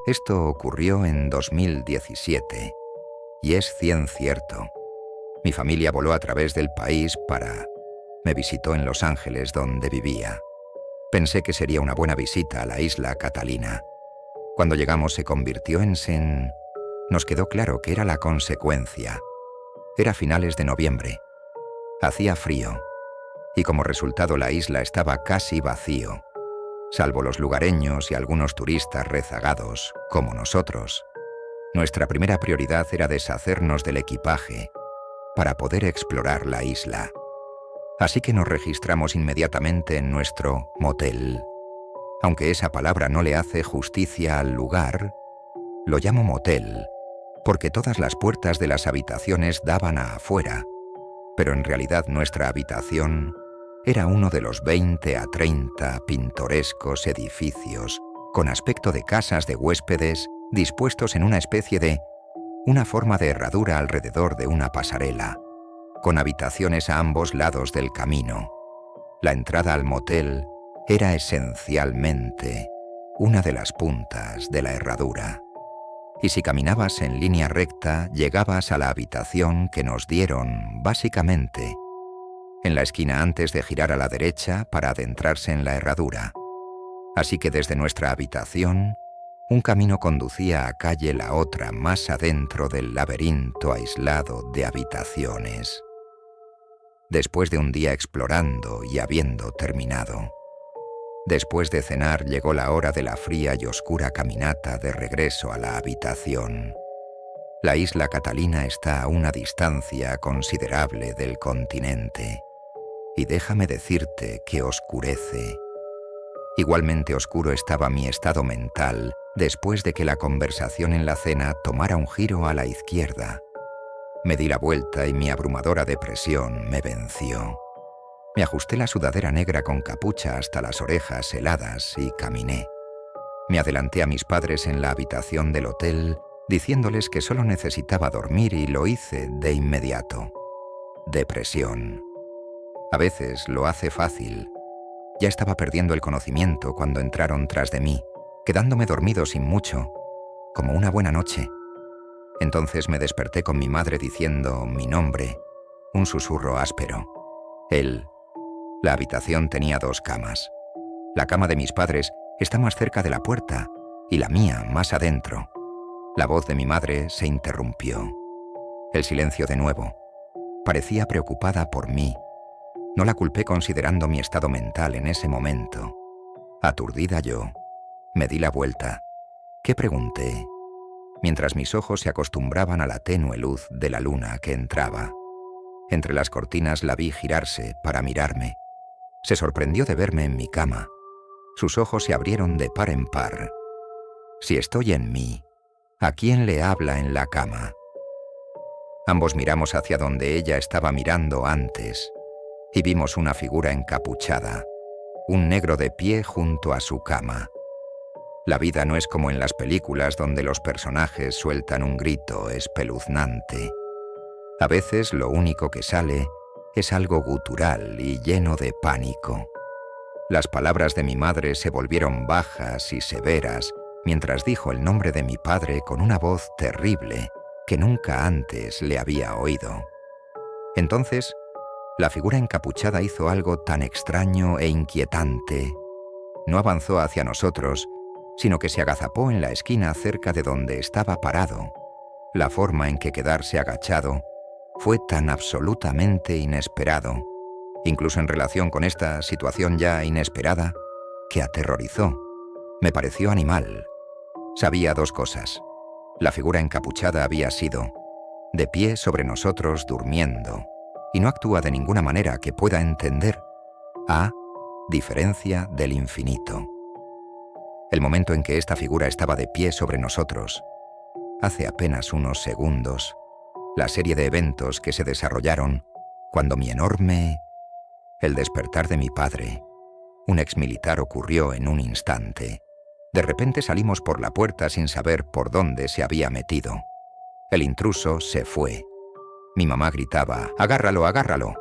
Esto ocurrió en 2017, y es cierto. Mi familia voló a través del país Me visitó en Los Ángeles, donde vivía. Pensé que sería una buena visita a la isla Catalina. Cuando llegamos se convirtió en Sen. Nos quedó claro que era la consecuencia. Era finales de noviembre. Hacía frío. Y como resultado la isla estaba casi vacío, salvo los lugareños y algunos turistas rezagados, como nosotros. Nuestra primera prioridad era deshacernos del equipaje para poder explorar la isla. Así que nos registramos inmediatamente en nuestro motel. Aunque esa palabra no le hace justicia al lugar, lo llamo motel, porque todas las puertas de las habitaciones daban a afuera, pero en realidad nuestra habitación era uno de los 20 a 30 pintorescos edificios con aspecto de casas de huéspedes dispuestos en una forma de herradura alrededor de una pasarela, con habitaciones a ambos lados del camino. La entrada al motel era esencialmente una de las puntas de la herradura. Y si caminabas en línea recta, llegabas a la habitación que nos dieron, básicamente, en la esquina antes de girar a la derecha para adentrarse en la herradura. Así que desde nuestra habitación, un camino conducía a calle la otra más adentro del laberinto aislado de habitaciones. Después de un día explorando y habiendo terminado, después de cenar llegó la hora de la fría y oscura caminata de regreso a la habitación. La isla Catalina está a una distancia considerable del continente, y déjame decirte que oscurece. Igualmente oscuro estaba mi estado mental después de que la conversación en la cena tomara un giro a la izquierda. Me di la vuelta y mi abrumadora depresión me venció. Me ajusté la sudadera negra con capucha hasta las orejas heladas y caminé. Me adelanté a mis padres en la habitación del hotel, diciéndoles que solo necesitaba dormir, y lo hice de inmediato. Depresión. A veces lo hace fácil. Ya estaba perdiendo el conocimiento cuando entraron tras de mí, quedándome dormido sin mucho, como una buena noche. Entonces me desperté con mi madre diciendo mi nombre, un susurro áspero. La habitación tenía 2 camas. La cama de mis padres está más cerca de la puerta y la mía más adentro. La voz de mi madre se interrumpió. El silencio de nuevo. Parecía preocupada por mí. No la culpé considerando mi estado mental en ese momento. Aturdida yo, me di la vuelta. ¿Qué pregunté? Mientras mis ojos se acostumbraban a la tenue luz de la luna que entraba. Entre las cortinas la vi girarse para mirarme. Se sorprendió de verme en mi cama. Sus ojos se abrieron de par en par. Si estoy en mí, ¿a quién le habla en la cama? Ambos miramos hacia donde ella estaba mirando antes, y vimos una figura encapuchada, un negro de pie junto a su cama. La vida no es como en las películas donde los personajes sueltan un grito espeluznante. A veces lo único que sale es algo gutural y lleno de pánico. Las palabras de mi madre se volvieron bajas y severas mientras dijo el nombre de mi padre con una voz terrible que nunca antes le había oído. Entonces, la figura encapuchada hizo algo tan extraño e inquietante. No avanzó hacia nosotros, sino que se agazapó en la esquina cerca de donde estaba parado. La forma en que quedarse agachado fue tan absolutamente inesperado, incluso en relación con esta situación ya inesperada, que aterrorizó. Me pareció animal. Sabía 2 cosas. La figura encapuchada había sido de pie sobre nosotros durmiendo, y no actúa de ninguna manera que pueda entender, a diferencia del infinito. El momento en que esta figura estaba de pie sobre nosotros, hace apenas unos segundos, la serie de eventos que se desarrollaron cuando el despertar de mi padre, un exmilitar, ocurrió en un instante. De repente salimos por la puerta sin saber por dónde se había metido. El intruso se fue. Mi mamá gritaba, «¡Agárralo, agárralo!».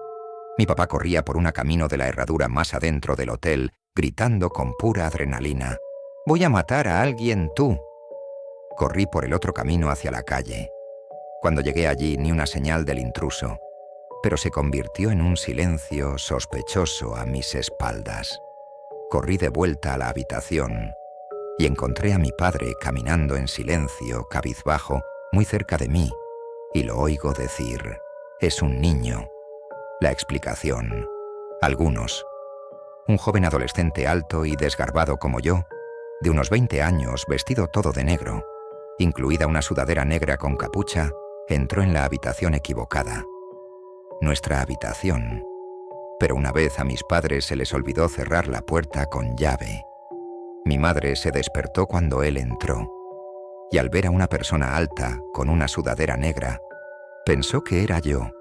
Mi papá corría por un camino de la herradura más adentro del hotel, gritando con pura adrenalina, «¡Voy a matar a alguien tú!». Corrí por el otro camino hacia la calle. Cuando llegué allí, ni una señal del intruso, pero se convirtió en un silencio sospechoso a mis espaldas. Corrí de vuelta a la habitación y encontré a mi padre caminando en silencio, cabizbajo, muy cerca de mí, y lo oigo decir: «Es un niño». La explicación: algunos. Un joven adolescente alto y desgarbado como yo, de unos 20 años, vestido todo de negro, incluida una sudadera negra con capucha, entró en la habitación equivocada. Nuestra habitación. Pero una vez a mis padres se les olvidó cerrar la puerta con llave. Mi madre se despertó cuando él entró, y al ver a una persona alta con una sudadera negra, pensó que era yo,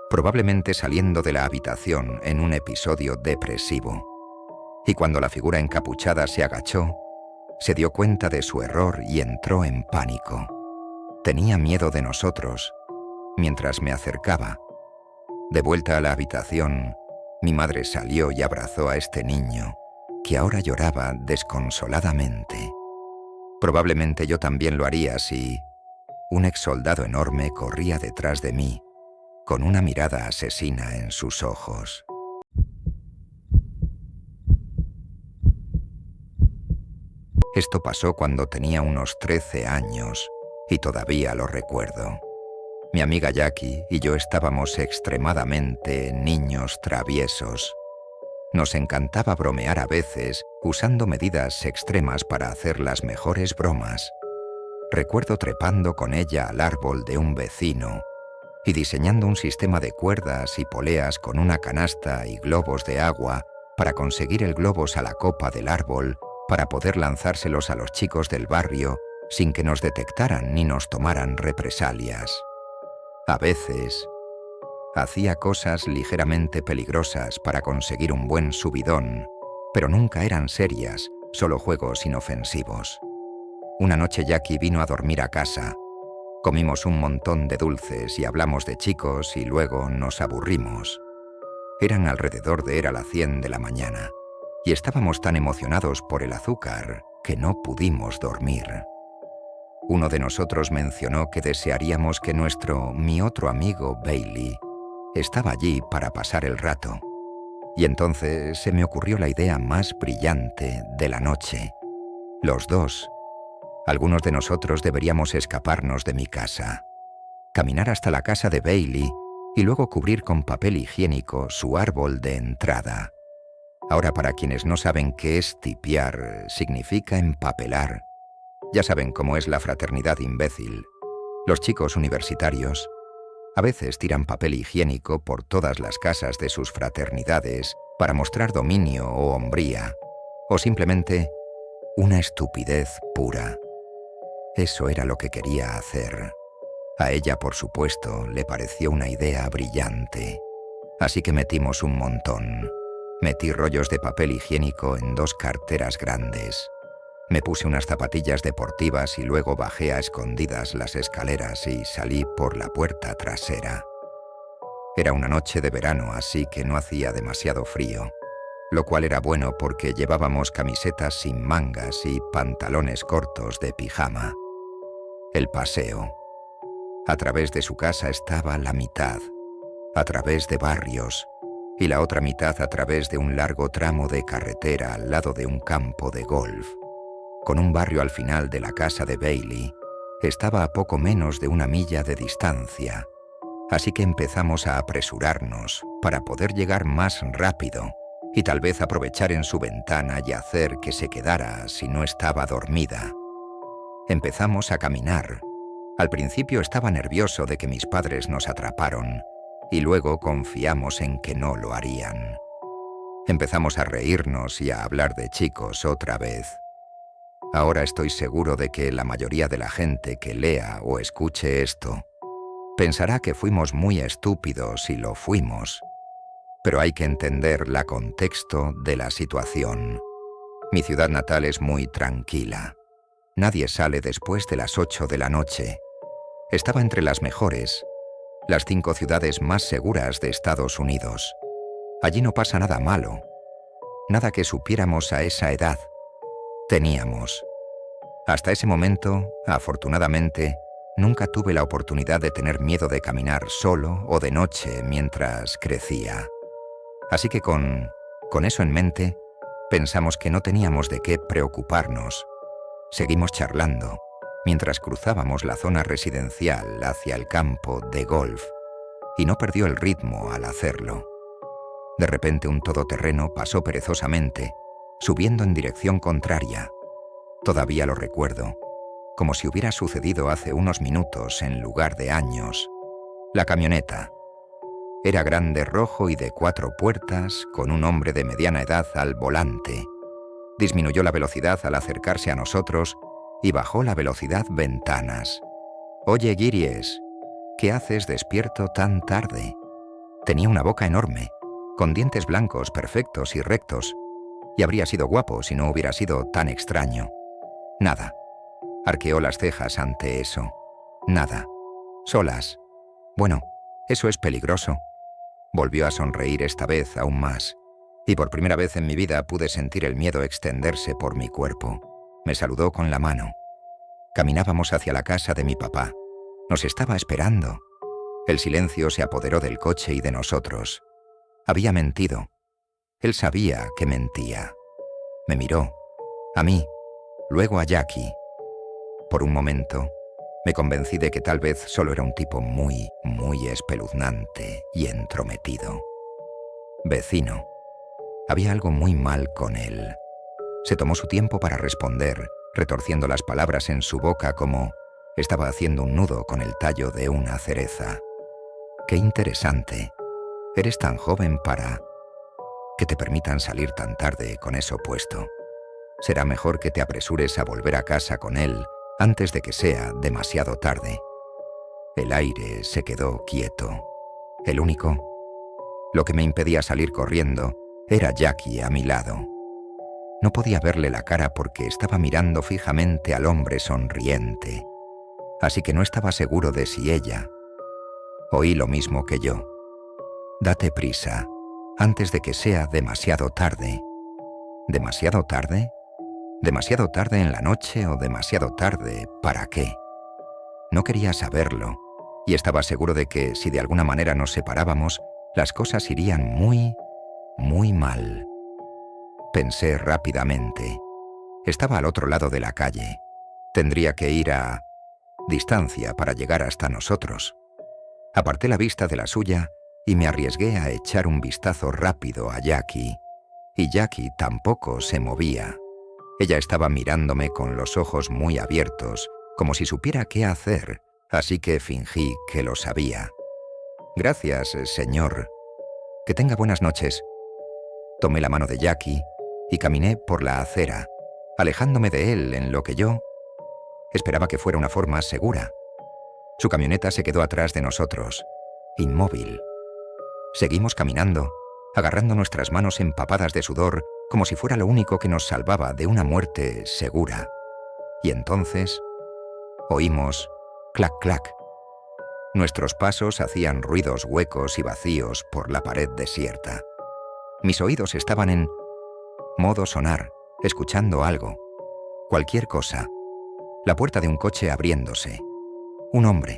probablemente saliendo de la habitación en un episodio depresivo. Y cuando la figura encapuchada se agachó, se dio cuenta de su error y entró en pánico. Tenía miedo de nosotros. Mientras me acercaba, de vuelta a la habitación, mi madre salió y abrazó a este niño, que ahora lloraba desconsoladamente. Probablemente yo también lo haría si un exsoldado enorme corría detrás de mí, con una mirada asesina en sus ojos. Esto pasó cuando tenía unos 13 años, y todavía lo recuerdo. Mi amiga Jackie y yo estábamos extremadamente niños traviesos. Nos encantaba bromear a veces, usando medidas extremas para hacer las mejores bromas. Recuerdo trepando con ella al árbol de un vecino y diseñando un sistema de cuerdas y poleas con una canasta y globos de agua para conseguir el globos a la copa del árbol para poder lanzárselos a los chicos del barrio sin que nos detectaran ni nos tomaran represalias. A veces, hacía cosas ligeramente peligrosas para conseguir un buen subidón, pero nunca eran serias, solo juegos inofensivos. Una noche Jackie vino a dormir a casa. Comimos un montón de dulces y hablamos de chicos y luego nos aburrimos. Eran alrededor de las 100 de la mañana y estábamos tan emocionados por el azúcar que no pudimos dormir. Uno de nosotros mencionó que desearíamos que mi otro amigo Bailey estaba allí para pasar el rato. Y entonces se me ocurrió la idea más brillante de la noche. Los dos. Algunos de nosotros deberíamos escaparnos de mi casa, caminar hasta la casa de Bailey y luego cubrir con papel higiénico su árbol de entrada. Ahora, para quienes no saben qué es tipear, significa empapelar. Ya saben cómo es la fraternidad imbécil. Los chicos universitarios a veces tiran papel higiénico por todas las casas de sus fraternidades para mostrar dominio o hombría, o simplemente una estupidez pura. Eso era lo que quería hacer. A ella, por supuesto, le pareció una idea brillante. Así que metimos un montón. Metí rollos de papel higiénico en 2 carteras grandes. Me puse unas zapatillas deportivas y luego bajé a escondidas las escaleras y salí por la puerta trasera. Era una noche de verano, así que no hacía demasiado frío, lo cual era bueno porque llevábamos camisetas sin mangas y pantalones cortos de pijama. El paseo. A través de su casa estaba la mitad, a través de barrios, y la otra mitad a través de un largo tramo de carretera al lado de un campo de golf. Con un barrio al final de la casa de Bailey, estaba a poco menos de 1 milla de distancia, así que empezamos a apresurarnos para poder llegar más rápido y tal vez aprovechar en su ventana y hacer que se quedara si no estaba dormida. Empezamos a caminar. Al principio estaba nervioso de que mis padres nos atraparon y luego confiamos en que no lo harían. Empezamos a reírnos y a hablar de chicos otra vez. Ahora estoy seguro de que la mayoría de la gente que lea o escuche esto pensará que fuimos muy estúpidos y lo fuimos. Pero hay que entender el contexto de la situación. Mi ciudad natal es muy tranquila. Nadie sale después de las 8 de la noche. Estaba entre las mejores, las 5 ciudades más seguras de Estados Unidos. Allí no pasa nada malo, nada que supiéramos a esa edad. Teníamos Hasta ese momento, afortunadamente, nunca tuve la oportunidad de tener miedo de caminar solo o de noche mientras crecía. Así que con eso en mente, pensamos que no teníamos de qué preocuparnos. Seguimos charlando mientras cruzábamos la zona residencial hacia el campo de golf, y no perdió el ritmo al hacerlo. De repente un todoterreno pasó perezosamente, subiendo en dirección contraria. Todavía lo recuerdo, como si hubiera sucedido hace unos minutos en lugar de años. La camioneta era grande, rojo y de 4 puertas, con un hombre de mediana edad al volante. Disminuyó la velocidad al acercarse a nosotros y bajó la velocidad ventanas. «Oye, Guiries, ¿qué haces despierto tan tarde?» Tenía una boca enorme, con dientes blancos perfectos y rectos, y habría sido guapo si no hubiera sido tan extraño. Nada. Arqueó las cejas ante eso. Nada. Solas. Bueno, eso es peligroso. Volvió a sonreír esta vez aún más, y por primera vez en mi vida pude sentir el miedo extenderse por mi cuerpo. Me saludó con la mano. Caminábamos hacia la casa de mi papá. Nos estaba esperando. El silencio se apoderó del coche y de nosotros. Había mentido. Él sabía que mentía. Me miró. A mí. Luego a Jackie. Por un momento, me convencí de que tal vez solo era un tipo muy, muy espeluznante y entrometido. Vecino. Había algo muy mal con él. Se tomó su tiempo para responder, retorciendo las palabras en su boca como estaba haciendo un nudo con el tallo de una cereza. «Qué interesante. Eres tan joven para que te permitan salir tan tarde con eso puesto. Será mejor que te apresures a volver a casa con él antes de que sea demasiado tarde». El aire se quedó quieto. El único, lo que me impedía salir corriendo, era Jackie a mi lado. No podía verle la cara porque estaba mirando fijamente al hombre sonriente, así que no estaba seguro de si ella. Oí lo mismo que yo. «Date prisa, antes de que sea demasiado tarde». ¿Demasiado tarde? ¿Demasiado tarde en la noche o demasiado tarde para qué? No quería saberlo, y estaba seguro de que si de alguna manera nos separábamos, las cosas irían muy, muy mal. Pensé rápidamente. Estaba al otro lado de la calle. Tendría que ir a distancia para llegar hasta nosotros. Aparté la vista de la suya y me arriesgué a echar un vistazo rápido a Jackie. Y Jackie tampoco se movía. Ella estaba mirándome con los ojos muy abiertos, como si supiera qué hacer, así que fingí que lo sabía. «Gracias, señor. Que tenga buenas noches». Tomé la mano de Jackie y caminé por la acera, alejándome de él en lo que yo esperaba que fuera una forma segura. Su camioneta se quedó atrás de nosotros, inmóvil. Seguimos caminando, agarrando nuestras manos empapadas de sudor como si fuera lo único que nos salvaba de una muerte segura. Y entonces oímos clac, clac. Nuestros pasos hacían ruidos huecos y vacíos por la pared desierta. Mis oídos estaban en modo sonar, escuchando algo. Cualquier cosa. La puerta de un coche abriéndose. Un hombre.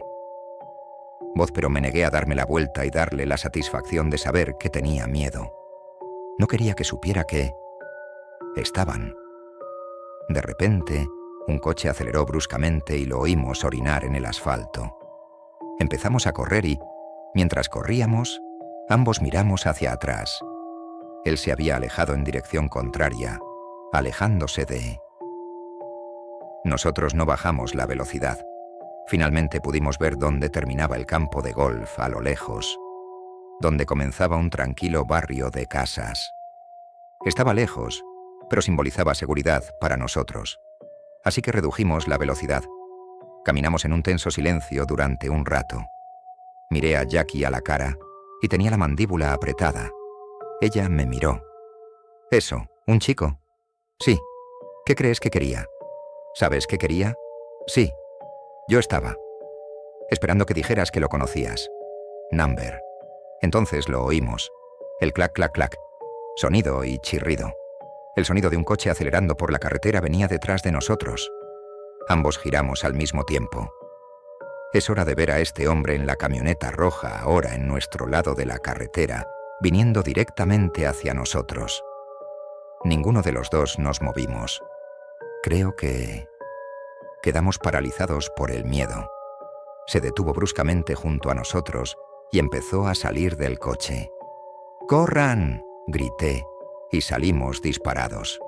Voz, pero me negué a darme la vuelta y darle la satisfacción de saber que tenía miedo. No quería que supiera que estaban. De repente, un coche aceleró bruscamente y lo oímos orinar en el asfalto. Empezamos a correr y, mientras corríamos, ambos miramos hacia atrás. Él se había alejado en dirección contraria, alejándose de... Nosotros no bajamos la velocidad. Finalmente pudimos ver dónde terminaba el campo de golf a lo lejos, donde comenzaba un tranquilo barrio de casas. Estaba lejos, pero simbolizaba seguridad para nosotros. Así que redujimos la velocidad. Caminamos en un tenso silencio durante un rato. Miré a Jackie a la cara y tenía la mandíbula apretada. Ella me miró. «¿Eso? ¿Un chico?» «Sí. ¿Qué crees que quería?» «¿Sabes qué quería?» «Sí. Yo estaba esperando que dijeras que lo conocías. Number». Entonces lo oímos. El clac, clac, clac. Sonido y chirrido. El sonido de un coche acelerando por la carretera venía detrás de nosotros. Ambos giramos al mismo tiempo. Es hora de ver a este hombre en la camioneta roja ahora en nuestro lado de la carretera, viniendo directamente hacia nosotros. Ninguno de los dos nos movimos. Creo que quedamos paralizados por el miedo. Se detuvo bruscamente junto a nosotros y empezó a salir del coche. ¡Corran!, grité, y salimos disparados.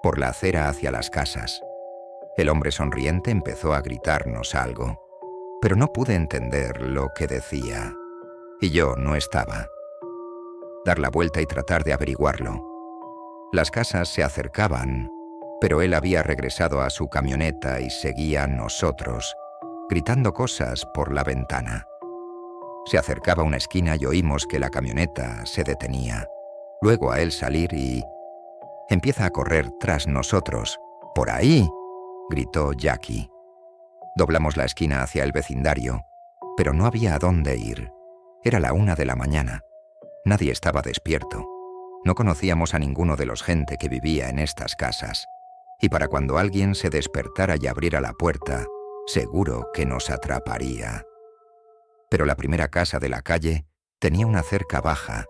Por la acera hacia las casas. El hombre sonriente empezó a gritarnos algo, pero no pude entender lo que decía, y yo no estaba. Dar la vuelta y tratar de averiguarlo. Las casas se acercaban, pero él había regresado a su camioneta y seguía a nosotros, gritando cosas por la ventana. Se acercaba a una esquina y oímos que la camioneta se detenía. Luego a él salir y empieza a correr tras nosotros. ¡Por ahí!, gritó Jackie. Doblamos la esquina hacia el vecindario, pero no había a dónde ir. Era la 1 de la mañana. Nadie estaba despierto. No conocíamos a ninguno de los gente que vivía en estas casas. Y para cuando alguien se despertara y abriera la puerta, seguro que nos atraparía. Pero la primera casa de la calle tenía una cerca baja.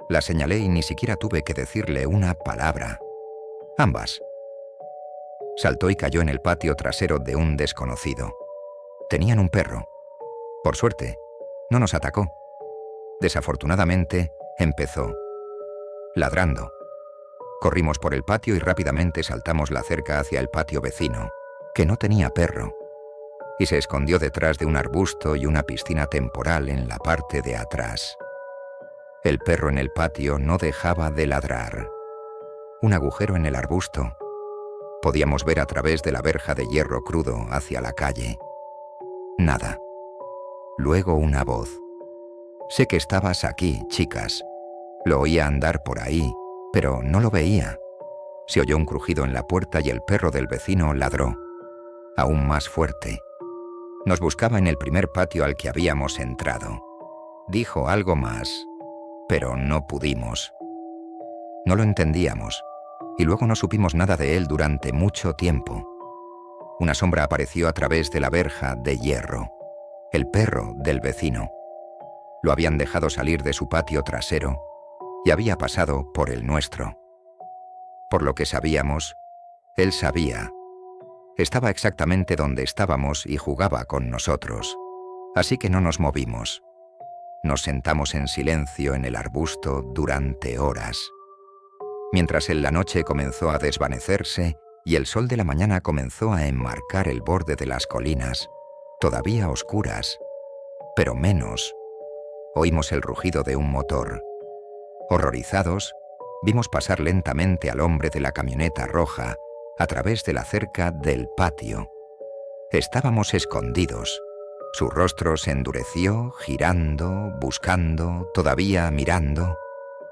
La señalé y ni siquiera tuve que decirle una palabra. Ambas. Saltó y cayó en el patio trasero de un desconocido. Tenían un perro. Por suerte, no nos atacó. Desafortunadamente, empezó ladrando. Corrimos por el patio y rápidamente saltamos la cerca hacia el patio vecino, que no tenía perro, y se escondió detrás de un arbusto y una piscina temporal en la parte de atrás. El perro en el patio no dejaba de ladrar. Un agujero en el arbusto. Podíamos ver a través de la verja de hierro crudo hacia la calle. Nada. Luego una voz. Sé que estabas aquí, chicas. Lo oía andar por ahí, pero no lo veía. Se oyó un crujido en la puerta y el perro del vecino ladró. Aún más fuerte. Nos buscaba en el primer patio al que habíamos entrado. Dijo algo más, pero no pudimos. No lo entendíamos, y luego no supimos nada de él durante mucho tiempo. Una sombra apareció a través de la verja de hierro. El perro del vecino. Lo habían dejado salir de su patio trasero y había pasado por el nuestro. Por lo que sabíamos, él sabía. Estaba exactamente donde estábamos y jugaba con nosotros, así que no nos movimos. Nos sentamos en silencio en el arbusto durante horas. Mientras en la noche comenzó a desvanecerse y el sol de la mañana comenzó a enmarcar el borde de las colinas, todavía oscuras, pero menos, oímos el rugido de un motor. Horrorizados, vimos pasar lentamente al hombre de la camioneta roja a través de la cerca del patio. Estábamos escondidos. Su rostro se endureció, girando, buscando, todavía mirando,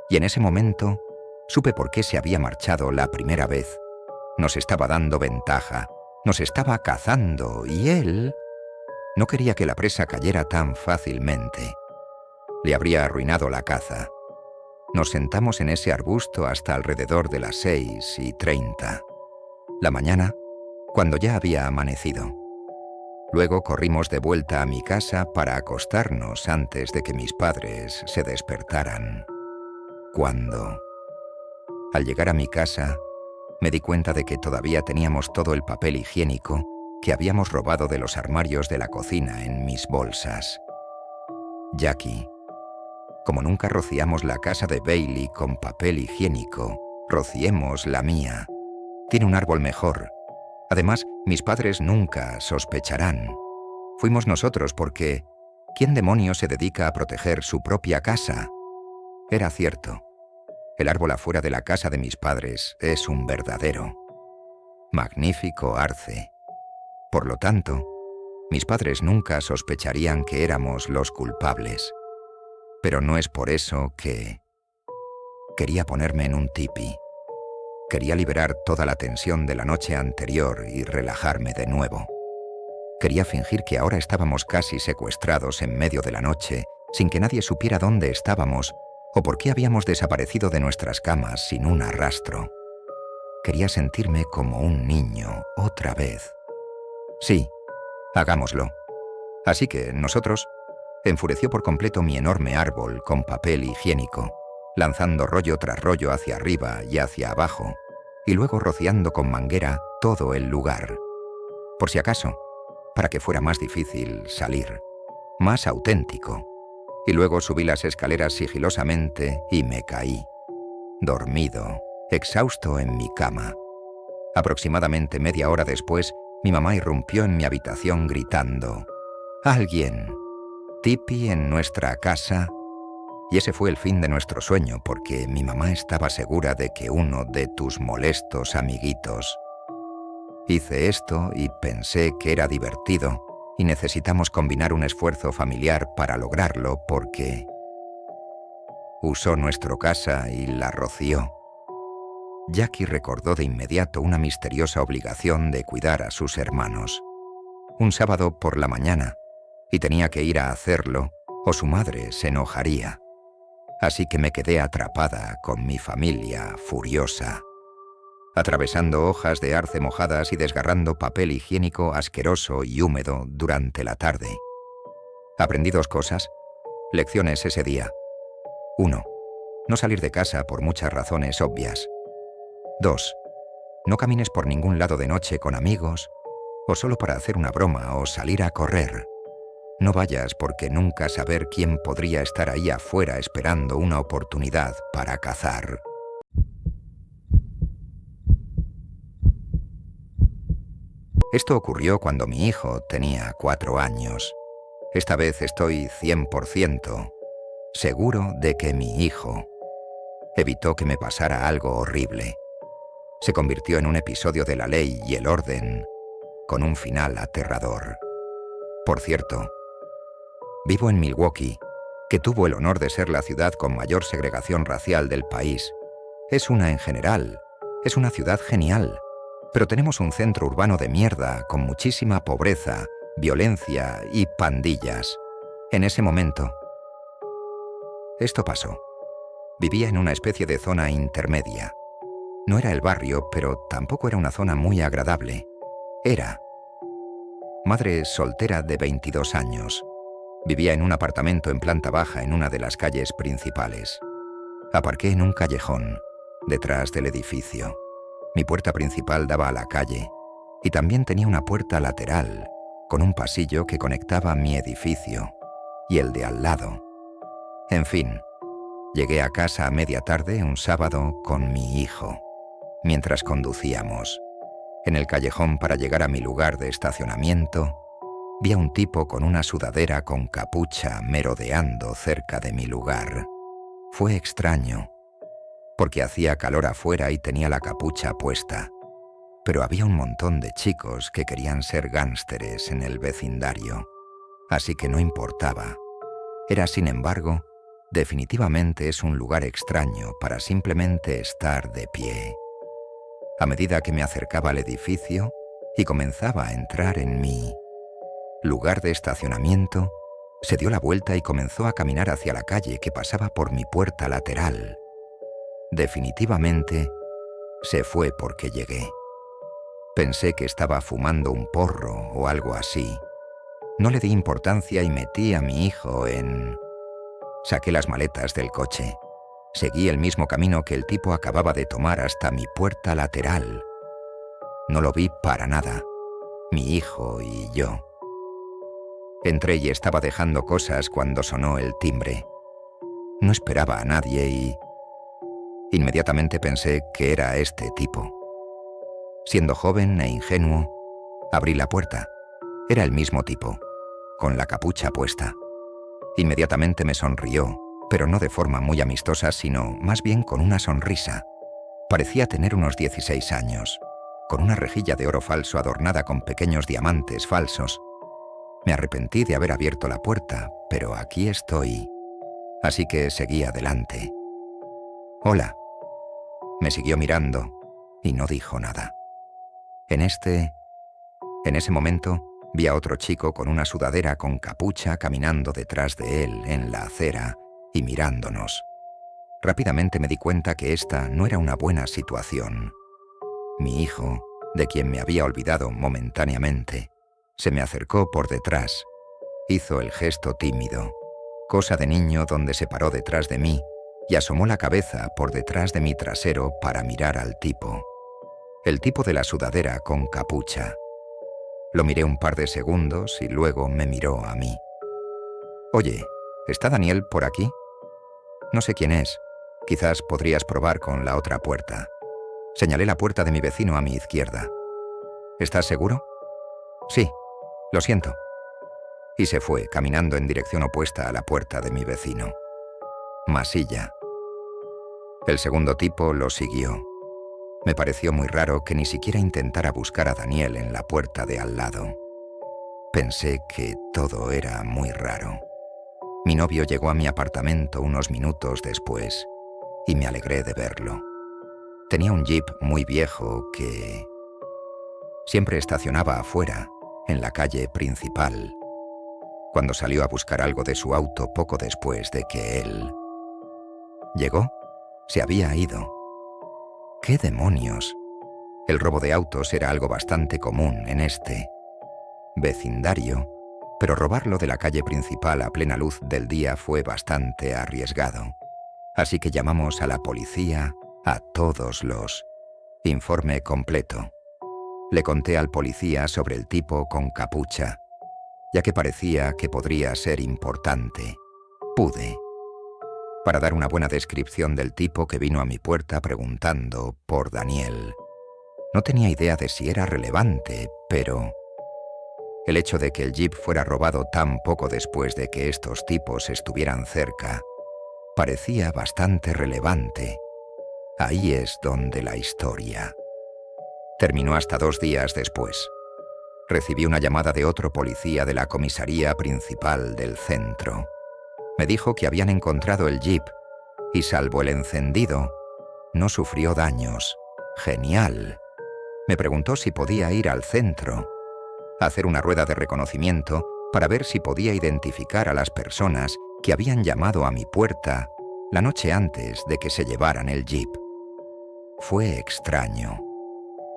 y en ese momento supe por qué se había marchado la primera vez. Nos estaba dando ventaja, nos estaba cazando, y él no quería que la presa cayera tan fácilmente. Le habría arruinado la caza. Nos sentamos en ese arbusto hasta alrededor de las 6:30. La mañana, cuando ya había amanecido. Luego corrimos de vuelta a mi casa para acostarnos antes de que mis padres se despertaran. Cuando, al llegar a mi casa, me di cuenta de que todavía teníamos todo el papel higiénico que habíamos robado de los armarios de la cocina en mis bolsas. Jackie, como nunca rociamos la casa de Bailey con papel higiénico, rociemos la mía. Tiene un árbol mejor. Además, mis padres nunca sospecharán. Fuimos nosotros porque ¿quién demonios se dedica a proteger su propia casa? Era cierto. El árbol afuera de la casa de mis padres es un verdadero, magnífico arce. Por lo tanto, mis padres nunca sospecharían que éramos los culpables. Pero no es por eso que quería ponerme en un tipi. Quería liberar toda la tensión de la noche anterior y relajarme de nuevo. Quería fingir que ahora estábamos casi secuestrados en medio de la noche, sin que nadie supiera dónde estábamos o por qué habíamos desaparecido de nuestras camas sin un rastro. Quería sentirme como un niño, otra vez. Sí, hagámoslo. Así que nosotros... Enfureció por completo mi enorme árbol con papel higiénico, lanzando rollo tras rollo hacia arriba y hacia abajo, y luego rociando con manguera todo el lugar. Por si acaso, para que fuera más difícil salir, más auténtico. Y luego subí las escaleras sigilosamente y me caí, dormido, exhausto en mi cama. Aproximadamente media hora después, mi mamá irrumpió en mi habitación gritando: «¡Alguien! ¿Tipi en nuestra casa?» Y ese fue el fin de nuestro sueño, porque mi mamá estaba segura de que uno de tus molestos amiguitos... Hice esto y pensé que era divertido, y necesitamos combinar un esfuerzo familiar para lograrlo porque... Usó nuestra casa y la roció. Jackie recordó de inmediato una misteriosa obligación de cuidar a sus hermanos. Un sábado por la mañana, y tenía que ir a hacerlo, o su madre se enojaría. Así que me quedé atrapada con mi familia furiosa, atravesando hojas de arce mojadas y desgarrando papel higiénico asqueroso y húmedo durante la tarde. Aprendí 2 cosas, lecciones ese día. 1. No salir de casa por muchas razones obvias. 2. No camines por ningún lado de noche con amigos, o solo para hacer una broma o salir a correr. No vayas porque nunca saber quién podría estar ahí afuera esperando una oportunidad para cazar. Esto ocurrió cuando mi hijo tenía 4 años. Esta vez estoy 100% seguro de que mi hijo evitó que me pasara algo horrible. Se convirtió en un episodio de La Ley y el Orden, con un final aterrador. Por cierto, vivo en Milwaukee, que tuvo el honor de ser la ciudad con mayor segregación racial del país. Es una en general, es una ciudad genial, pero tenemos un centro urbano de mierda con muchísima pobreza, violencia y pandillas. En ese momento, esto pasó. Vivía en una especie de zona intermedia. No era el barrio, pero tampoco era una zona muy agradable. Era madre soltera de 22 años. Vivía en un apartamento en planta baja en una de las calles principales. Aparqué en un callejón, detrás del edificio. Mi puerta principal daba a la calle, y también tenía una puerta lateral, con un pasillo que conectaba mi edificio y el de al lado. En fin, llegué a casa a media tarde un sábado con mi hijo, mientras conducíamos. En el callejón para llegar a mi lugar de estacionamiento, vi a un tipo con una sudadera con capucha merodeando cerca de mi lugar. Fue extraño, porque hacía calor afuera y tenía la capucha puesta, pero había un montón de chicos que querían ser gángsteres en el vecindario, así que no importaba. Era, sin embargo, definitivamente es un lugar extraño para simplemente estar de pie. A medida que me acercaba al edificio y comenzaba a entrar en mi lugar de estacionamiento, se dio la vuelta y comenzó a caminar hacia la calle que pasaba por mi puerta lateral. Definitivamente, se fue porque llegué. Pensé que estaba fumando un porro o algo así. No le di importancia y metí a mi hijo en... Saqué las maletas del coche. Seguí el mismo camino que el tipo acababa de tomar hasta mi puerta lateral. No lo vi para nada, mi hijo y yo. Entré y estaba dejando cosas cuando sonó el timbre. No esperaba a nadie y... Inmediatamente pensé que era este tipo. Siendo joven e ingenuo, abrí la puerta. Era el mismo tipo, con la capucha puesta. Inmediatamente me sonrió, pero no de forma muy amistosa, sino más bien con una sonrisa. Parecía tener unos 16 años, con una rejilla de oro falso adornada con pequeños diamantes falsos. Me arrepentí de haber abierto la puerta, pero aquí estoy. Así que seguí adelante. «Hola». Me siguió mirando y no dijo nada. En ese momento, vi a otro chico con una sudadera con capucha caminando detrás de él en la acera y mirándonos. Rápidamente me di cuenta que esta no era una buena situación. Mi hijo, de quien me había olvidado momentáneamente, Se me acercó por detrás. Hizo el gesto tímido, cosa de niño, donde se paró detrás de mí y asomó la cabeza por detrás de mi trasero para mirar al tipo. El tipo de la sudadera con capucha. Lo miré un par de segundos y luego me miró a mí. «Oye, ¿está Daniel por aquí? No sé quién es. Quizás podrías probar con la otra puerta». Señalé la puerta de mi vecino a mi izquierda. «¿Estás seguro?» «Sí, lo siento». Y se fue, caminando en dirección opuesta a la puerta de mi vecino. Masilla. El segundo tipo lo siguió. Me pareció muy raro que ni siquiera intentara buscar a Daniel en la puerta de al lado. Pensé que todo era muy raro. Mi novio llegó a mi apartamento unos minutos después y me alegré de verlo. Tenía un jeep muy viejo que siempre estacionaba afuera, en la calle principal, cuando salió a buscar algo de su auto poco después de que él llegó. Se había ido. ¿Qué demonios? El robo de autos era algo bastante común en este vecindario, pero robarlo de la calle principal a plena luz del día fue bastante arriesgado. Así que llamamos a la policía, a todos los... Informe completo. Le conté al policía sobre el tipo con capucha, ya que parecía que podría ser importante. Pude. Para dar una buena descripción del tipo que vino a mi puerta preguntando por Daniel. No tenía idea de si era relevante, pero el hecho de que el jeep fuera robado tan poco después de que estos tipos estuvieran cerca parecía bastante relevante. Ahí es donde la historia terminó hasta 2 días después. Recibí una llamada de otro policía de la comisaría principal del centro. Me dijo que habían encontrado el jeep y, salvo el encendido, no sufrió daños. ¡Genial! Me preguntó si podía ir al centro, hacer una rueda de reconocimiento para ver si podía identificar a las personas que habían llamado a mi puerta la noche antes de que se llevaran el jeep. Fue extraño.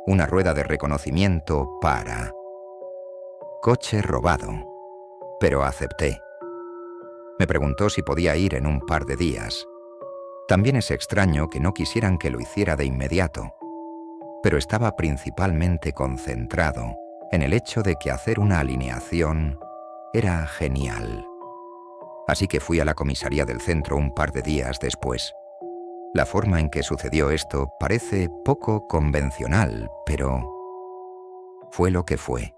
Una rueda de reconocimiento para coche robado, pero acepté. Me preguntó si podía ir en un par de días. También es extraño que no quisieran que lo hiciera de inmediato, pero estaba principalmente concentrado en el hecho de que hacer una alineación era genial. Así que fui a la comisaría del centro un par de días después. La forma en que sucedió esto parece poco convencional, pero fue lo que fue.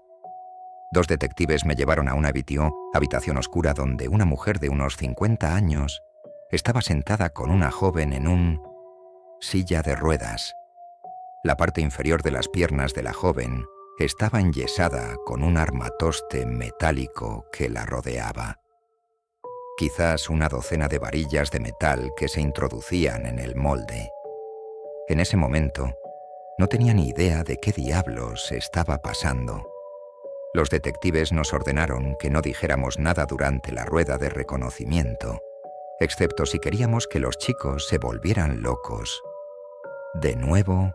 2 detectives me llevaron a una habitación oscura donde una mujer de unos 50 años estaba sentada con una joven en un silla de ruedas. La parte inferior de las piernas de la joven estaba enyesada con un armatoste metálico que la rodeaba. Quizás una docena de varillas de metal que se introducían en el molde. En ese momento, no tenía ni idea de qué diablos estaba pasando. Los detectives nos ordenaron que no dijéramos nada durante la rueda de reconocimiento, excepto si queríamos que los chicos se volvieran locos, de nuevo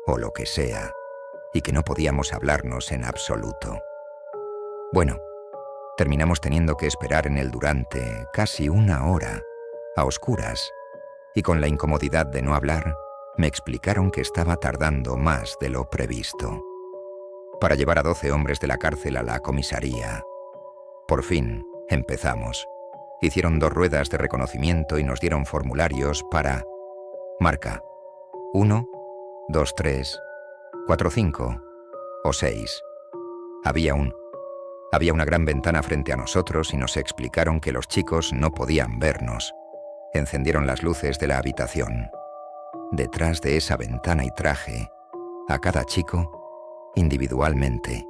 o lo que sea, y que no podíamos hablarnos en absoluto. Bueno, terminamos teniendo que esperar en él durante casi 1 hora, a oscuras, y con la incomodidad de no hablar, me explicaron que estaba tardando más de lo previsto. Para llevar a 12 hombres de la cárcel a la comisaría. Por fin, empezamos. Hicieron 2 ruedas de reconocimiento y nos dieron formularios para... Marca 1, 2, 3, 4, 5 o 6. Había una gran ventana frente a nosotros y nos explicaron que los chicos no podían vernos. Encendieron las luces de la habitación. Detrás de esa ventana y traje, a cada chico, individualmente.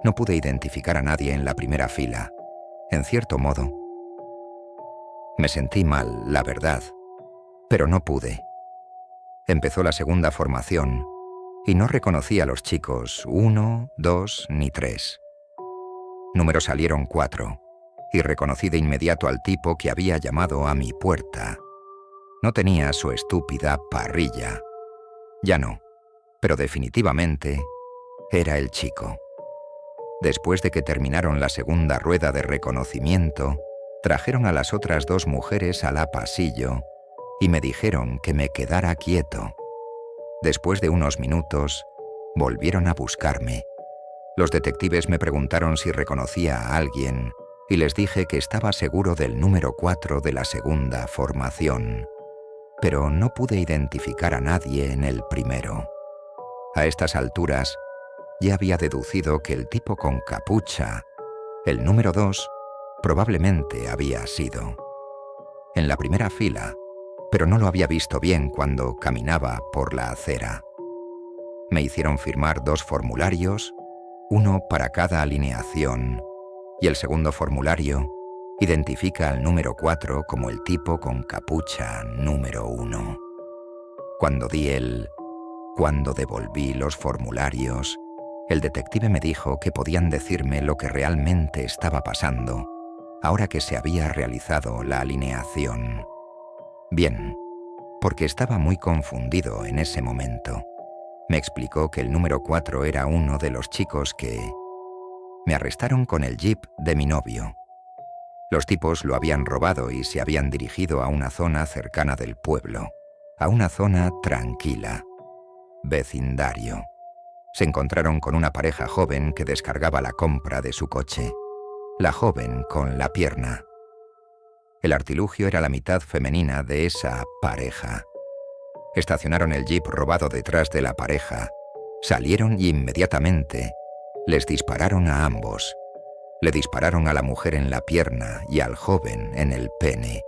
No pude identificar a nadie en la primera fila. En cierto modo, me sentí mal, la verdad, pero no pude. Empezó la segunda formación y no reconocí a los chicos 1, 2 ni 3. Números salieron 4 y reconocí de inmediato al tipo que había llamado a mi puerta. No tenía su estúpida parrilla. Ya no, pero definitivamente era el chico. Después de que terminaron la segunda rueda de reconocimiento, trajeron a las otras 2 mujeres al pasillo y me dijeron que me quedara quieto. Después de unos minutos, volvieron a buscarme. Los detectives me preguntaron si reconocía a alguien y les dije que estaba seguro del número 4 de la segunda formación, pero no pude identificar a nadie en el primero. A estas alturas, ya había deducido que el tipo con capucha, el número 2, probablemente había sido. En la primera fila, pero no lo había visto bien cuando caminaba por la acera. Me hicieron firmar 2 formularios, uno para cada alineación, y el segundo formulario identifica al número 4 como el tipo con capucha número 1. Cuando devolví los formularios, el detective me dijo que podían decirme lo que realmente estaba pasando, ahora que se había realizado la alineación. Bien, porque estaba muy confundido en ese momento. Me explicó que el número 4 era uno de los chicos que me arrestaron con el jeep de mi novio. Los tipos lo habían robado y se habían dirigido a una zona cercana del pueblo, a una zona tranquila, vecindario. Se encontraron con una pareja joven que descargaba la compra de su coche, la joven con la pierna. El artilugio era la mitad femenina de esa pareja. Estacionaron el jeep robado detrás de la pareja, salieron y inmediatamente les dispararon a ambos. Le dispararon a la mujer en la pierna y al joven en el pene.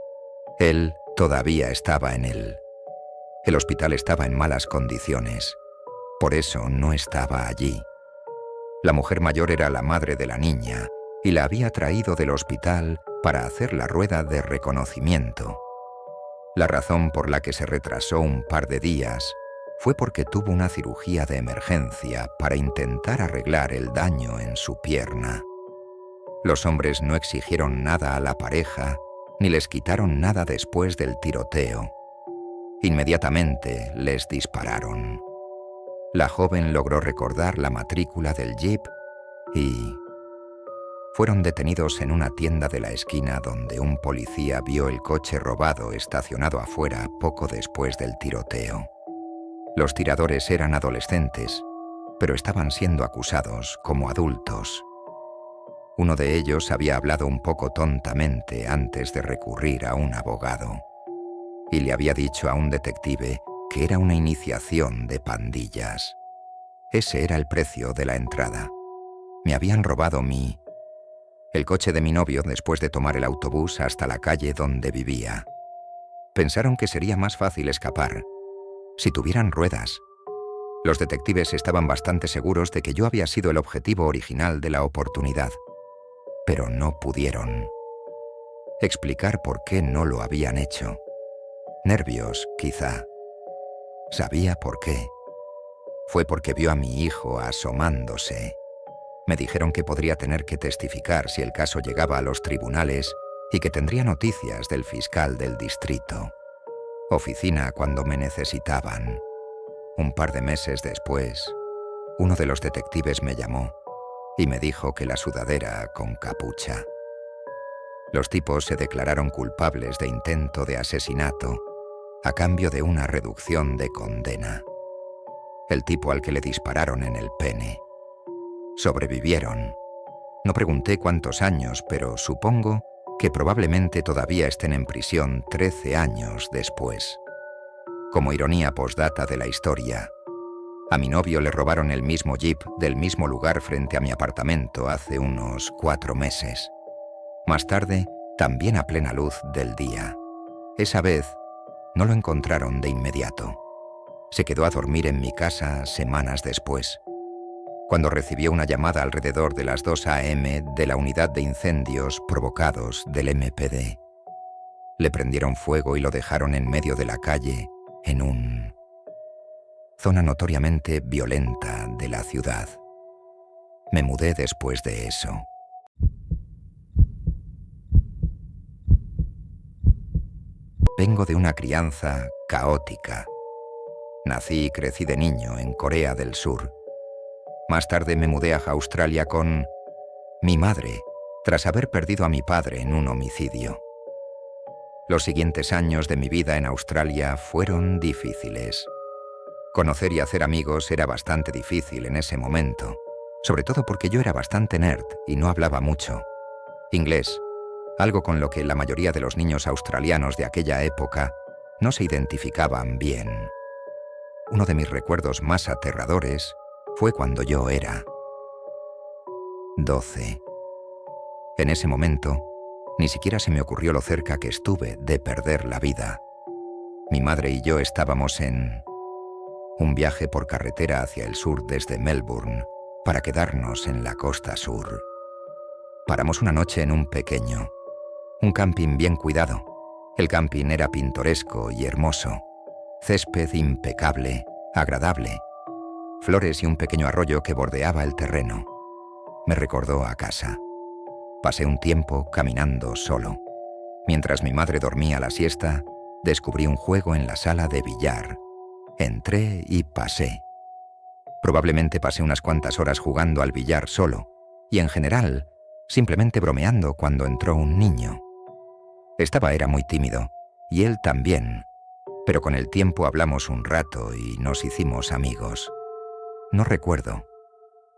Él todavía estaba en él. El hospital estaba en malas condiciones. Por eso no estaba allí. La mujer mayor era la madre de la niña y la había traído del hospital para hacer la rueda de reconocimiento. La razón por la que se retrasó un par de días fue porque tuvo una cirugía de emergencia para intentar arreglar el daño en su pierna. Los hombres no exigieron nada a la pareja ni les quitaron nada después del tiroteo. Inmediatamente les dispararon. La joven logró recordar la matrícula del jeep y fueron detenidos en una tienda de la esquina donde un policía vio el coche robado estacionado afuera poco después del tiroteo. Los tiradores eran adolescentes, pero estaban siendo acusados como adultos. Uno de ellos había hablado un poco tontamente antes de recurrir a un abogado, y le había dicho a un detective que era una iniciación de pandillas. Ese era el precio de la entrada. Me habían robado el coche de mi novio después de tomar el autobús hasta la calle donde vivía. Pensaron que sería más fácil escapar si tuvieran ruedas. Los detectives estaban bastante seguros de que yo había sido el objetivo original de la oportunidad, pero no pudieron explicar por qué no lo habían hecho. Nervios, quizá. Sabía por qué. Fue porque vio a mi hijo asomándose. Me dijeron que podría tener que testificar si el caso llegaba a los tribunales y que tendría noticias del fiscal del distrito. Oficina cuando me necesitaban. Un par de meses después, uno de los detectives me llamó y me dijo que la sudadera con capucha. Los tipos se declararon culpables de intento de asesinato a cambio de una reducción de condena. El tipo al que le dispararon en el pene. Sobrevivieron. No pregunté cuántos años, pero supongo que probablemente todavía estén en prisión 13 años después. Como ironía postdata de la historia, a mi novio le robaron el mismo jeep del mismo lugar frente a mi apartamento hace unos 4 meses. Más tarde, también a plena luz del día. Esa vez, no lo encontraron de inmediato. Se quedó a dormir en mi casa semanas después. Cuando recibió una llamada alrededor de las 2 a.m. de la unidad de incendios provocados del MPD. Le prendieron fuego y lo dejaron en medio de la calle, en una zona notoriamente violenta de la ciudad. Me mudé después de eso. Vengo de una crianza caótica. Nací y crecí de niño en Corea del Sur. Más tarde me mudé a Australia con Mi madre, tras haber perdido a mi padre en un homicidio. Los siguientes años de mi vida en Australia fueron difíciles. Conocer y hacer amigos era bastante difícil en ese momento, sobre todo porque yo era bastante nerd y no hablaba mucho. Inglés, algo con lo que la mayoría de los niños australianos de aquella época no se identificaban bien. Uno de mis recuerdos más aterradores fue cuando yo era 12. En ese momento, ni siquiera se me ocurrió lo cerca que estuve de perder la vida. Mi madre y yo estábamos en un viaje por carretera hacia el sur desde Melbourne para quedarnos en la costa sur. Paramos una noche en un camping bien cuidado. El camping era pintoresco y hermoso. Césped impecable, agradable. Flores y un pequeño arroyo que bordeaba el terreno. Me recordó a casa. Pasé un tiempo caminando solo. Mientras mi madre dormía la siesta, descubrí un juego en la sala de billar. Entré y pasé. Probablemente pasé unas cuantas horas jugando al billar solo, y en general, simplemente bromeando cuando entró un niño. Era muy tímido, y él también, pero con el tiempo hablamos un rato y nos hicimos amigos. No recuerdo.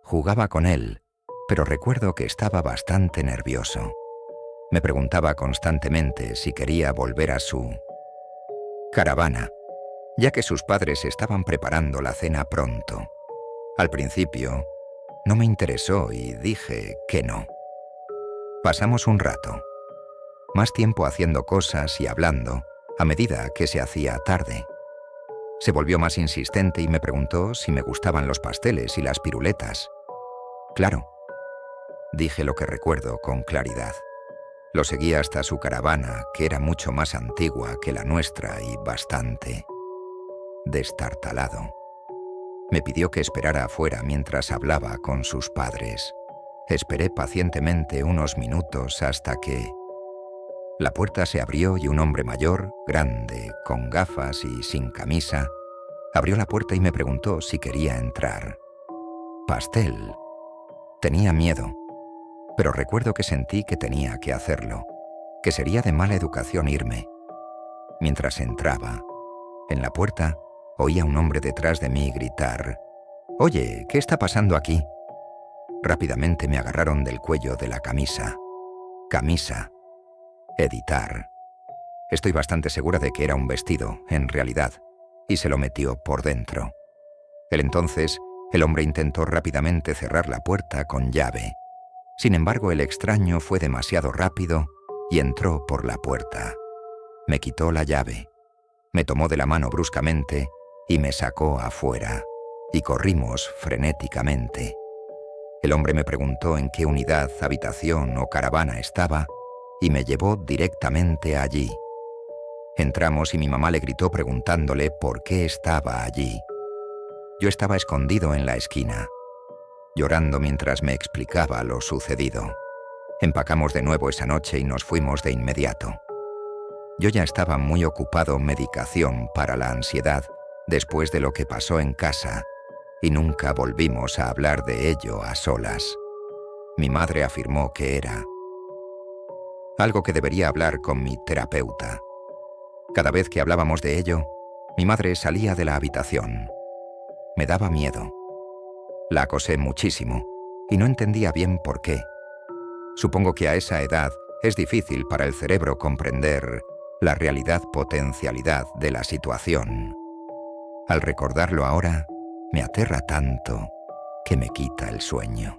Jugaba con él, pero recuerdo que estaba bastante nervioso. Me preguntaba constantemente si quería volver a su caravana, ya que sus padres estaban preparando la cena pronto. Al principio, no me interesó y dije que no. Pasamos un rato, más tiempo haciendo cosas y hablando, a medida que se hacía tarde. Se volvió más insistente y me preguntó si me gustaban los pasteles y las piruletas. Claro, dije lo que recuerdo con claridad. Lo seguí hasta su caravana, que era mucho más antigua que la nuestra y bastante destartalado. Me pidió que esperara afuera mientras hablaba con sus padres. Esperé pacientemente unos minutos hasta que la puerta se abrió y un hombre mayor, grande, con gafas y sin camisa, abrió la puerta y me preguntó si quería entrar. Pastel. Tenía miedo, pero recuerdo que sentí que tenía que hacerlo, que sería de mala educación irme. Mientras entraba, en la puerta, oía a un hombre detrás de mí gritar: «Oye, ¿qué está pasando aquí?». Rápidamente me agarraron del cuello de la camisa. Camisa. Editar. Estoy bastante segura de que era un vestido, en realidad, y se lo metió por dentro. El hombre intentó rápidamente cerrar la puerta con llave. Sin embargo, el extraño fue demasiado rápido y entró por la puerta. Me quitó la llave, me tomó de la mano bruscamente y me sacó afuera, y corrimos frenéticamente. El hombre me preguntó en qué unidad, habitación o caravana estaba y me llevó directamente allí. Entramos y mi mamá le gritó preguntándole por qué estaba allí. Yo estaba escondido en la esquina, llorando mientras me explicaba lo sucedido. Empacamos de nuevo esa noche y nos fuimos de inmediato. Yo ya estaba muy ocupado en medicación para la ansiedad después de lo que pasó en casa, y nunca volvimos a hablar de ello a solas. Mi madre afirmó que era algo que debería hablar con mi terapeuta. Cada vez que hablábamos de ello, mi madre salía de la habitación. Me daba miedo. La acosé muchísimo y no entendía bien por qué. Supongo que a esa edad es difícil para el cerebro comprender la potencialidad de la situación. Al recordarlo ahora, me aterra tanto que me quita el sueño.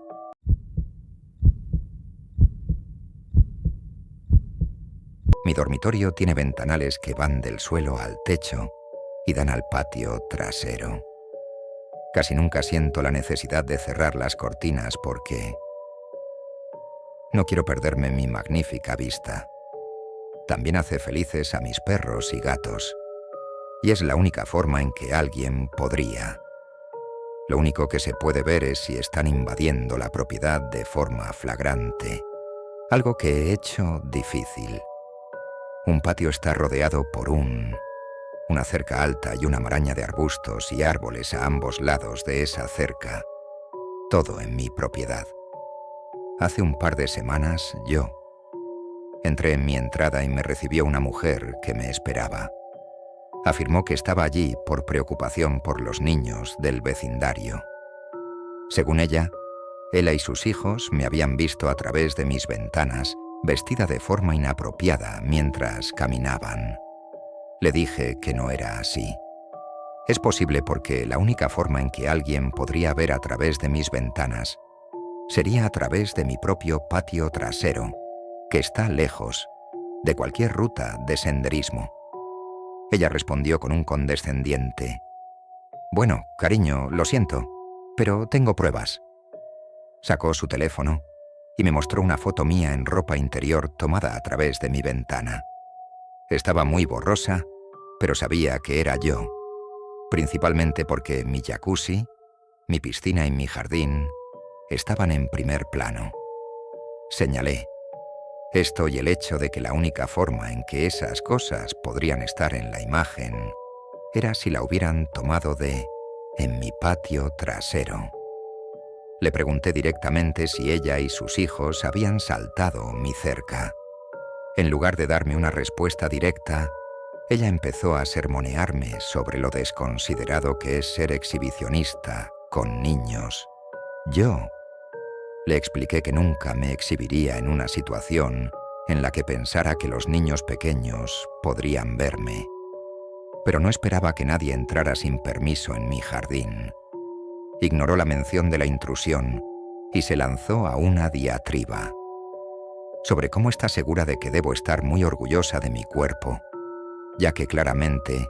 Mi dormitorio tiene ventanales que van del suelo al techo y dan al patio trasero. Casi nunca siento la necesidad de cerrar las cortinas porque no quiero perderme mi magnífica vista. También hace felices a mis perros y gatos, y es la única forma en que alguien podría. Lo único que se puede ver es si están invadiendo la propiedad de forma flagrante, algo que he hecho difícil. Un patio está rodeado por una cerca alta y una maraña de arbustos y árboles a ambos lados de esa cerca, todo en mi propiedad. Hace un par de semanas yo entré en mi entrada y me recibió una mujer que me esperaba. Afirmó que estaba allí por preocupación por los niños del vecindario. Según ella, ella y sus hijos me habían visto a través de mis ventanas, vestida de forma inapropiada mientras caminaban. Le dije que no era así. Es posible porque la única forma en que alguien podría ver a través de mis ventanas sería a través de mi propio patio trasero, que está lejos de cualquier ruta de senderismo. Ella respondió con un condescendiente: «Bueno, cariño, lo siento, pero tengo pruebas». Sacó su teléfono y me mostró una foto mía en ropa interior tomada a través de mi ventana. Estaba muy borrosa, pero sabía que era yo, principalmente porque mi jacuzzi, mi piscina y mi jardín estaban en primer plano. Señalé esto y el hecho de que la única forma en que esas cosas podrían estar en la imagen era si la hubieran tomado en mi patio trasero. Le pregunté directamente si ella y sus hijos habían saltado mi cerca. En lugar de darme una respuesta directa, ella empezó a sermonearme sobre lo desconsiderado que es ser exhibicionista con niños. Yo le expliqué que nunca me exhibiría en una situación en la que pensara que los niños pequeños podrían verme. Pero no esperaba que nadie entrara sin permiso en mi jardín. Ignoró la mención de la intrusión y se lanzó a una diatriba sobre cómo está segura de que debo estar muy orgullosa de mi cuerpo, ya que claramente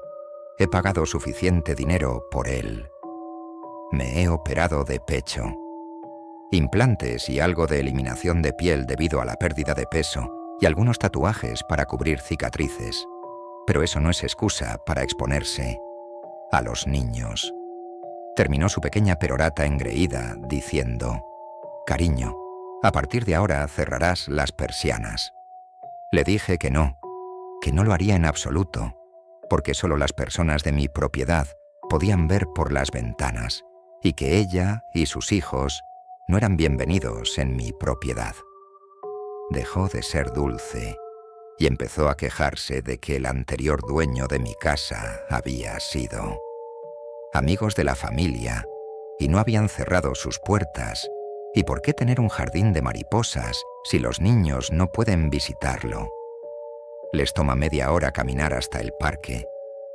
he pagado suficiente dinero por él. Me he operado de pecho, implantes y algo de eliminación de piel debido a la pérdida de peso y algunos tatuajes para cubrir cicatrices, pero eso no es excusa para exponerse a los niños. Terminó su pequeña perorata engreída diciendo: «Cariño, a partir de ahora cerrarás las persianas». Le dije que no lo haría en absoluto, porque solo las personas de mi propiedad podían ver por las ventanas y que ella y sus hijos no eran bienvenidos en mi propiedad. Dejó de ser dulce y empezó a quejarse de que el anterior dueño de mi casa había sido amigos de la familia y no habían cerrado sus puertas. ¿Y por qué tener un jardín de mariposas si los niños no pueden visitarlo? Les toma media hora caminar hasta el parque,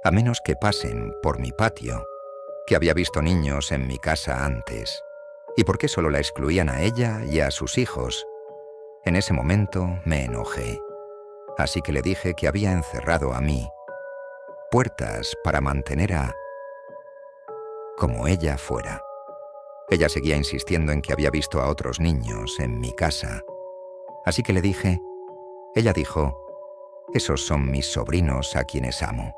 a menos que pasen por mi patio, que había visto niños en mi casa antes. ¿Y por qué solo la excluían a ella y a sus hijos? En ese momento me enojé, así que le dije que había encerrado a mí puertas para mantener como ella fuera. Ella seguía insistiendo en que había visto a otros niños en mi casa, así que le dije. Ella dijo: «Esos son mis sobrinos a quienes amo,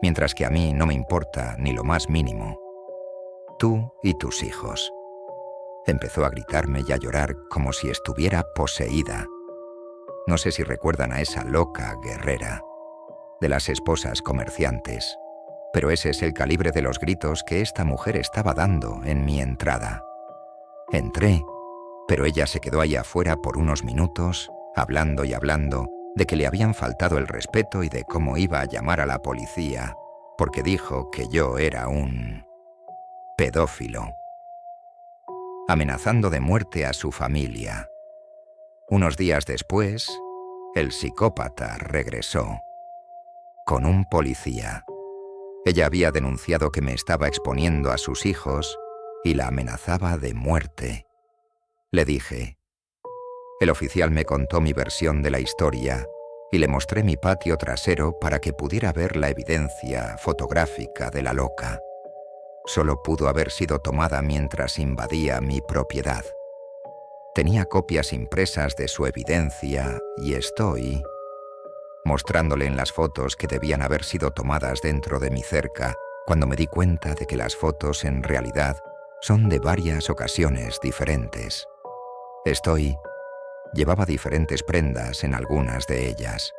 mientras que a mí no me importa ni lo más mínimo. Tú y tus hijos». Empezó a gritarme y a llorar como si estuviera poseída. No sé si recuerdan a esa loca guerrera de las esposas comerciantes, pero ese es el calibre de los gritos que esta mujer estaba dando en mi entrada. Entré, pero ella se quedó ahí afuera por unos minutos, hablando y hablando de que le habían faltado el respeto y de cómo iba a llamar a la policía, porque dijo que yo era un pedófilo, amenazando de muerte a su familia. Unos días después, el psicópata regresó con un policía. Ella había denunciado que me estaba exponiendo a sus hijos y la amenazaba de muerte. Le dije. El oficial me contó mi versión de la historia y le mostré mi patio trasero para que pudiera ver la evidencia fotográfica de la loca. Solo pudo haber sido tomada mientras invadía mi propiedad. Tenía copias impresas de su evidencia y estoy mostrándole en las fotos que debían haber sido tomadas dentro de mi cerca, cuando me di cuenta de que las fotos en realidad son de varias ocasiones diferentes. Llevaba diferentes prendas en algunas de ellas.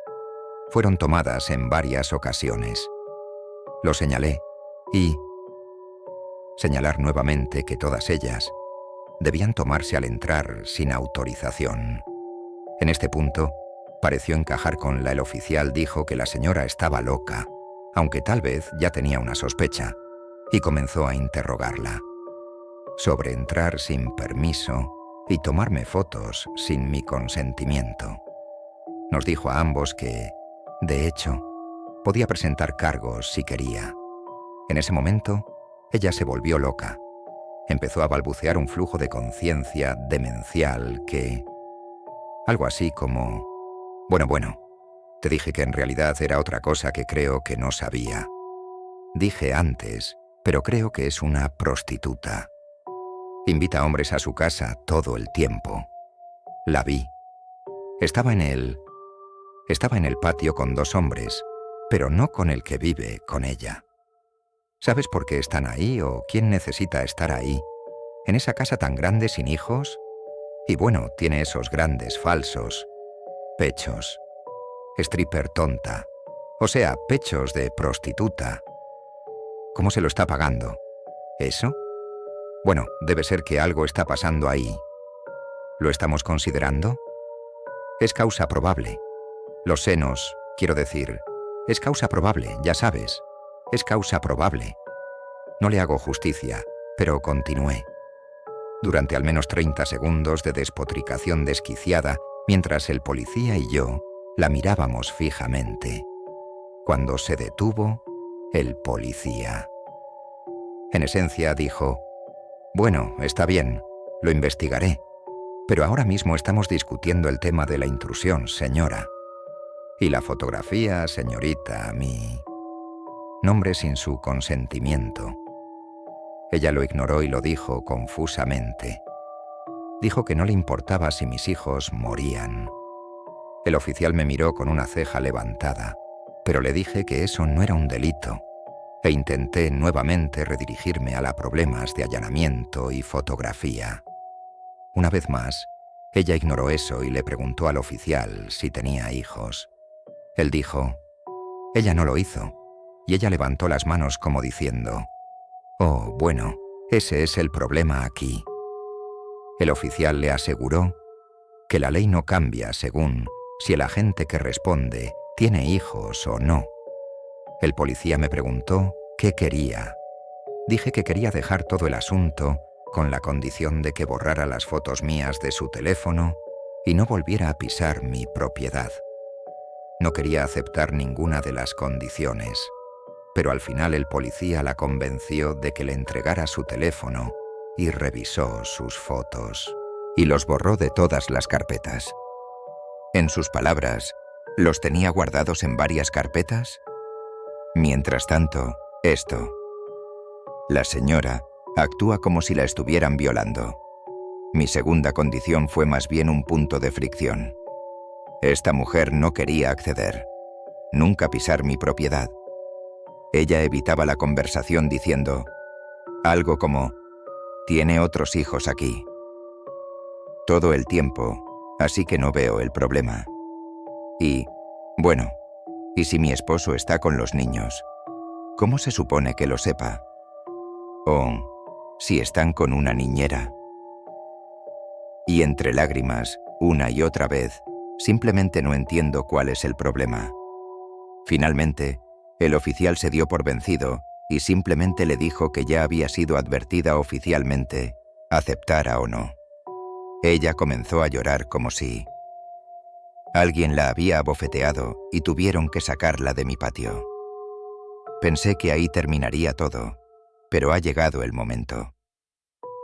Fueron tomadas en varias ocasiones. Lo señalé y señalar nuevamente que todas ellas debían tomarse al entrar sin autorización. En este punto, pareció encajar con el oficial dijo que la señora estaba loca, aunque tal vez ya tenía una sospecha, y comenzó a interrogarla sobre entrar sin permiso y tomarme fotos sin mi consentimiento. Nos dijo a ambos que, de hecho, podía presentar cargos si quería. En ese momento, ella se volvió loca. Empezó a balbucear un flujo de conciencia demencial que... algo así como... Bueno, te dije que en realidad era otra cosa que creo que no sabía. Dije antes, pero creo que es una prostituta. Invita a hombres a su casa todo el tiempo. La vi. Estaba en el patio con 2 hombres, pero no con el que vive con ella. ¿Sabes por qué están ahí o quién necesita estar ahí? En esa casa tan grande sin hijos. Y bueno, tiene esos grandes falsos pechos. Stripper tonta. O sea, pechos de prostituta. ¿Cómo se lo está pagando? ¿Eso? Bueno, debe ser que algo está pasando ahí. ¿Lo estamos considerando? Es causa probable. Los senos, quiero decir, es causa probable, ya sabes. Es causa probable. No le hago justicia, pero continué. Durante al menos 30 segundos de despotricación desquiciada, mientras el policía y yo la mirábamos fijamente. Cuando se detuvo, el policía. En esencia dijo: «Bueno, está bien, lo investigaré, pero ahora mismo estamos discutiendo el tema de la intrusión, señora. Y la fotografía, señorita, mi nombre sin su consentimiento». Ella lo ignoró y lo dijo confusamente. Dijo que no le importaba si mis hijos morían. El oficial me miró con una ceja levantada, pero le dije que eso no era un delito, e intenté nuevamente redirigirme a los problemas de allanamiento y fotografía. Una vez más, ella ignoró eso y le preguntó al oficial si tenía hijos. Él dijo: «Ella no lo hizo», y ella levantó las manos como diciendo: «Oh, bueno, ese es el problema aquí». El oficial le aseguró que la ley no cambia según si el agente que responde tiene hijos o no. El policía me preguntó qué quería. Dije que quería dejar todo el asunto con la condición de que borrara las fotos mías de su teléfono y no volviera a pisar mi propiedad. No quería aceptar ninguna de las condiciones, pero al final el policía la convenció de que le entregara su teléfono y revisó sus fotos. Y los borró de todas las carpetas. En sus palabras, ¿los tenía guardados en varias carpetas? Mientras tanto, esto. La señora actúa como si la estuvieran violando. Mi segunda condición fue más bien un punto de fricción. Esta mujer no quería acceder, nunca pisar mi propiedad. Ella evitaba la conversación diciendo algo como: «Tiene otros hijos aquí». Todo el tiempo, así que no veo el problema. Y, bueno, ¿y si mi esposo está con los niños? ¿Cómo se supone que lo sepa? O si están con una niñera. Y entre lágrimas, una y otra vez, simplemente no entiendo cuál es el problema. Finalmente, el oficial se dio por vencido y simplemente le dijo que ya había sido advertida oficialmente, aceptara o no. Ella comenzó a llorar como si alguien la había abofeteado y tuvieron que sacarla de mi patio. Pensé que ahí terminaría todo, pero ha llegado el momento.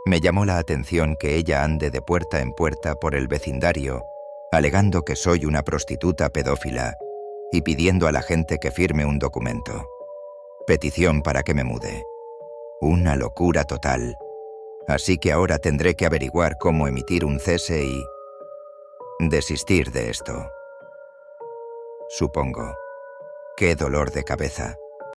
Me llamó la atención que ella ande de puerta en puerta por el vecindario, alegando que soy una prostituta pedófila y pidiendo a la gente que firme un documento. Petición para que me mude. Una locura total. Así que ahora tendré que averiguar cómo emitir un cese y desistir de esto. Supongo. Qué dolor de cabeza.